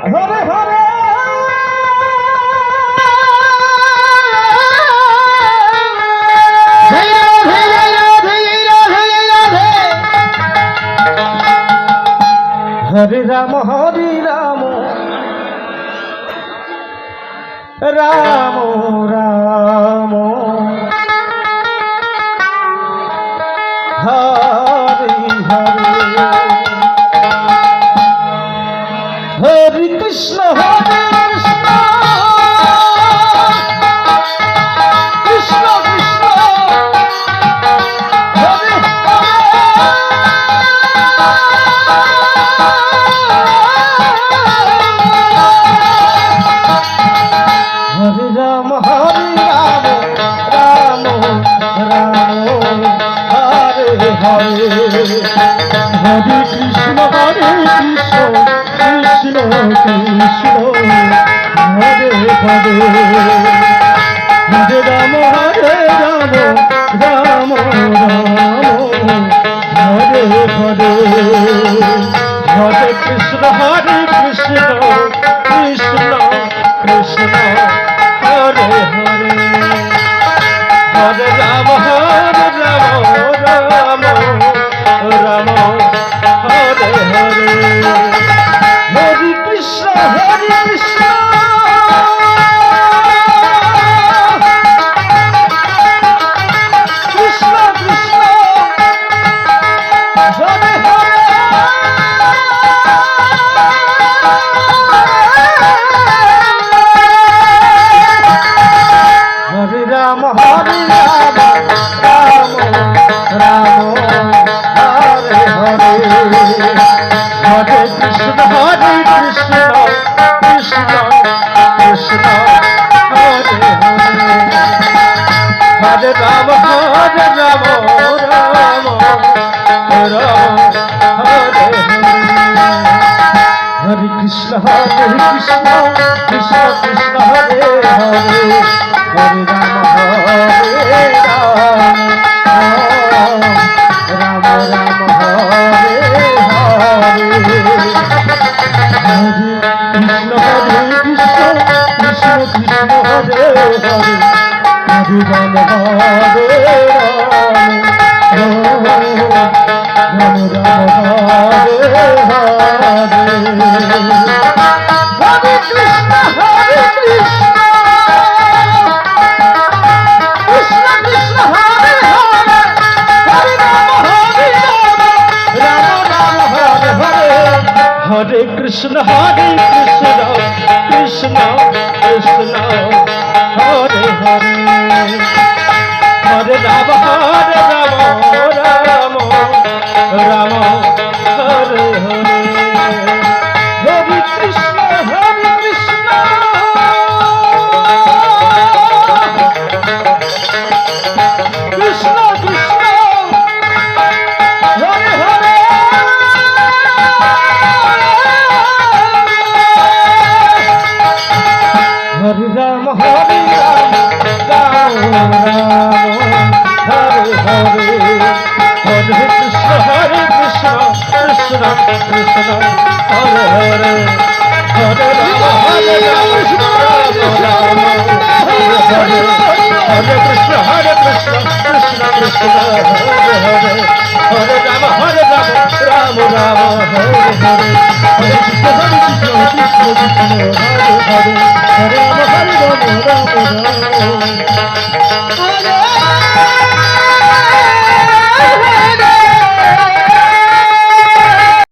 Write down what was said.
Hare Hare Hare Ram Ram Ram Hare Hare Hare Krishna Hare Krishna Krishna Hare Hare Ram Ram Ram Hare Hare Hare Krishna Krishna Krishna Hare Hare Hare Ram Ram Ram Hare Hare Hare Krishna Krishna Krishna Krishna Hare Hare Hare Ram Ram Ram Hare Hare Hare Krishna Krishna Krishna Krishna Hare Hare Hare Ram Ram Ram Hare Hare Hare Krishna Krishna Krishna Krishna Hare Hare Hare Ram Ram Ram Hare Hare Krishna Krishna Krishna Krishna Hare Hare Hare Ram Ram Ram Hare Hare Krishna Krishna Krishna Hare Hare Hare Ram Ram Ram Hare Hare Hare Krishna Hare Krishna Krishna Krishna Hare Hare Hare Ram Ram Ram Hare Hare Hare Krishna Krishna Krishna Krishna Hare Hare Hare Ram Ram Hare Hare Hare Krishna Krishna Krishna Hare Hare Hare Ram Ram Hare Hare Krishna Krishna Krishna Hare Hare Hare Ram Ram Ram Hare Hare Hare Krishna Krishna Krishna Hare Hare Hare Ram Ram Ram